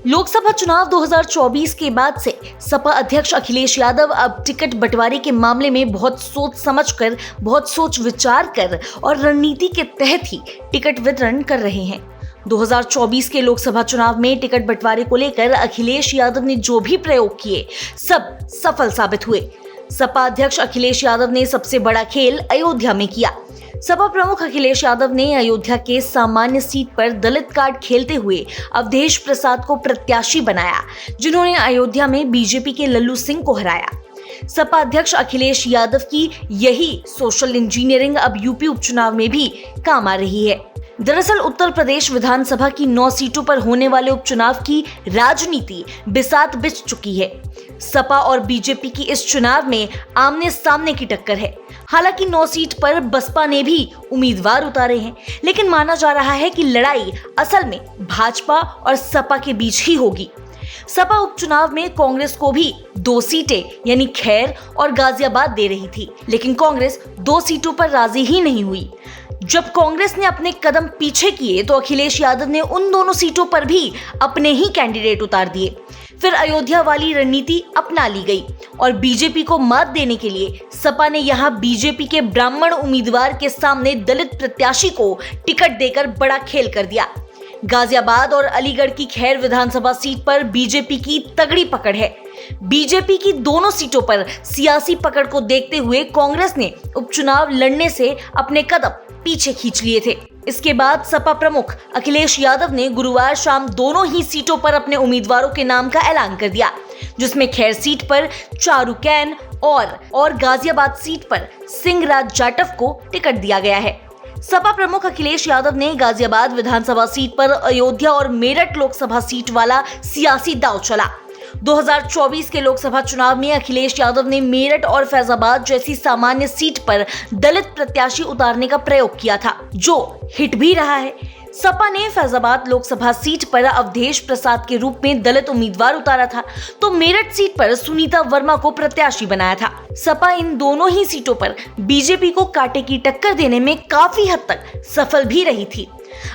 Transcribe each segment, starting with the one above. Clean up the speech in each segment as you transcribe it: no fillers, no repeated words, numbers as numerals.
लोकसभा चुनाव 2024 के बाद से सपा अध्यक्ष अखिलेश यादव अब टिकट बंटवारे के मामले में बहुत सोच समझकर, बहुत सोच विचार कर और रणनीति के तहत ही टिकट वितरण कर रहे हैं। 2024 के लोकसभा चुनाव में टिकट बंटवारे को लेकर अखिलेश यादव ने जो भी प्रयोग किए सब सफल साबित हुए। सपा अध्यक्ष अखिलेश यादव ने सबसे बड़ा खेल अयोध्या में किया। सपा प्रमुख अखिलेश यादव ने अयोध्या के सामान्य सीट पर दलित कार्ड खेलते हुए अवधेश प्रसाद को प्रत्याशी बनाया, जिन्होंने अयोध्या में बीजेपी के लल्लू सिंह को हराया। सपा अध्यक्ष अखिलेश यादव की यही सोशल इंजीनियरिंग अब यूपी उपचुनाव में भी काम आ रही है। दरअसल उत्तर प्रदेश विधानसभा की 9 सीटों पर होने वाले उपचुनाव की राजनीति बिसात बिछ चुकी है। सपा और बीजेपी की इस चुनाव में आमने सामने की टक्कर है। हालांकि 9 सीट पर बसपा ने भी उम्मीदवार उतारे हैं, लेकिन माना जा रहा है कि लड़ाई असल में भाजपा और सपा के बीच ही होगी। सपा उपचुनाव में कांग्रेस को भी 2 सीटें यानी खैर और गाजियाबाद दे रही थी, लेकिन कांग्रेस 2 सीटों पर राजी ही नहीं हुई। जब कांग्रेस ने अपने कदम पीछे किए तो अखिलेश यादव ने उन दोनों सीटों पर भी अपने ही कैंडिडेट उतार दिए। फिर अयोध्या वाली रणनीति अपना ली गई और बीजेपी को मात देने के लिए सपा ने यहां बीजेपी के ब्राह्मण उम्मीदवार के सामने दलित प्रत्याशी को टिकट देकर बड़ा खेल कर दिया। गाजियाबाद और अलीगढ़ की खैर विधानसभा सीट पर बीजेपी की तगड़ी पकड़ है। बीजेपी की दोनों सीटों पर सियासी पकड़ को देखते हुए कांग्रेस ने उपचुनाव लड़ने से अपने कदम पीछे खींच लिए थे। इसके बाद सपा प्रमुख अखिलेश यादव ने गुरुवार शाम दोनों ही सीटों पर अपने उम्मीदवारों के नाम का ऐलान कर दिया, जिसमें खैर सीट पर चारू कैन और गाजियाबाद सीट पर सिंहराज जाटव को टिकट दिया गया है। सपा प्रमुख अखिलेश यादव ने गाजियाबाद विधानसभा सीट पर अयोध्या और मेरठ लोकसभा सीट वाला सियासी दांव चला। 2024 के लोकसभा चुनाव में अखिलेश यादव ने मेरठ और फैजाबाद जैसी सामान्य सीट पर दलित प्रत्याशी उतारने का प्रयोग किया था, जो हिट भी रहा है। सपा ने फैजाबाद लोकसभा सीट पर अवधेश प्रसाद के रूप में दलित उम्मीदवार उतारा था, तो मेरठ सीट पर सुनीता वर्मा को प्रत्याशी बनाया था। सपा इन दोनों ही सीटों पर बीजेपी को कांटे की टक्कर देने में काफी हद तक सफल भी रही थी।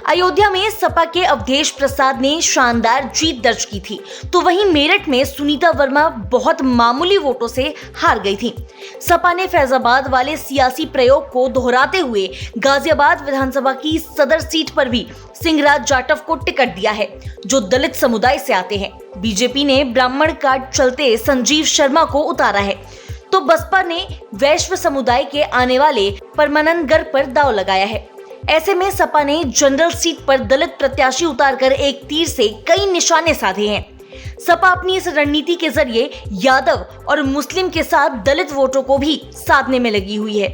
अयोध्या में सपा के अवधेश प्रसाद ने शानदार जीत दर्ज की थी, तो वहीं मेरठ में सुनीता वर्मा बहुत मामूली वोटों से हार गई थी। सपा ने फैजाबाद वाले सियासी प्रयोग को दोहराते हुए गाजियाबाद विधानसभा की सदर सीट पर भी सिंहराज जाटव को टिकट दिया है, जो दलित समुदाय से आते हैं। बीजेपी ने ब्राह्मण कार्ड चलते संजीव शर्मा को उतारा है, तो बसपा ने वैश्य समुदाय के आने वाले परमानंद गर्ग पर दांव लगाया है। ऐसे में सपा ने जनरल सीट पर दलित प्रत्याशी उतारकर एक तीर से कई निशाने साधे हैं। सपा अपनी इस रणनीति के जरिए यादव और मुस्लिम के साथ दलित वोटों को भी साधने में लगी हुई है।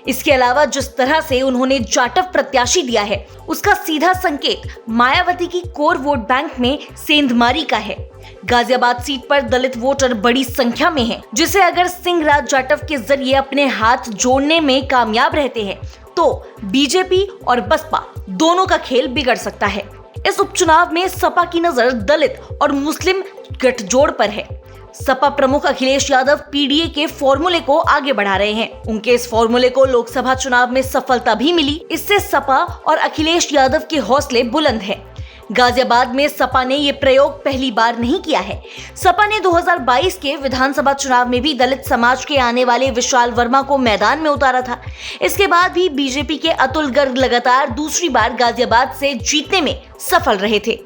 इसके अलावा जिस तरह से उन्होंने जाटव प्रत्याशी दिया है, उसका सीधा संकेत मायावती की कोर वोट बैंक में सेंधमारी का है। गाजियाबाद सीट पर दलित वोटर बड़ी संख्या में हैं, जिसे अगर सिंहराज जाटव के जरिए अपने हाथ जोड़ने में कामयाब रहते हैं तो बीजेपी और बसपा दोनों का खेल बिगड़ सकता है। इस उपचुनाव में सपा की नजर दलित और मुस्लिम गठजोड़ पर है। सपा प्रमुख अखिलेश यादव पीडीए के फॉर्मूले को आगे बढ़ा रहे हैं। उनके इस फॉर्मूले को लोकसभा चुनाव में सफलता भी मिली। इससे सपा और अखिलेश यादव के हौसले बुलंद हैं। गाजियाबाद में सपा ने ये प्रयोग पहली बार नहीं किया है। सपा ने 2022 के विधानसभा चुनाव में भी दलित समाज के आने वाले विशाल वर्मा को मैदान में उतारा था। इसके बाद भी बीजेपी के अतुल गर्ग लगातार दूसरी बार गाजियाबाद से जीतने में सफल रहे थे।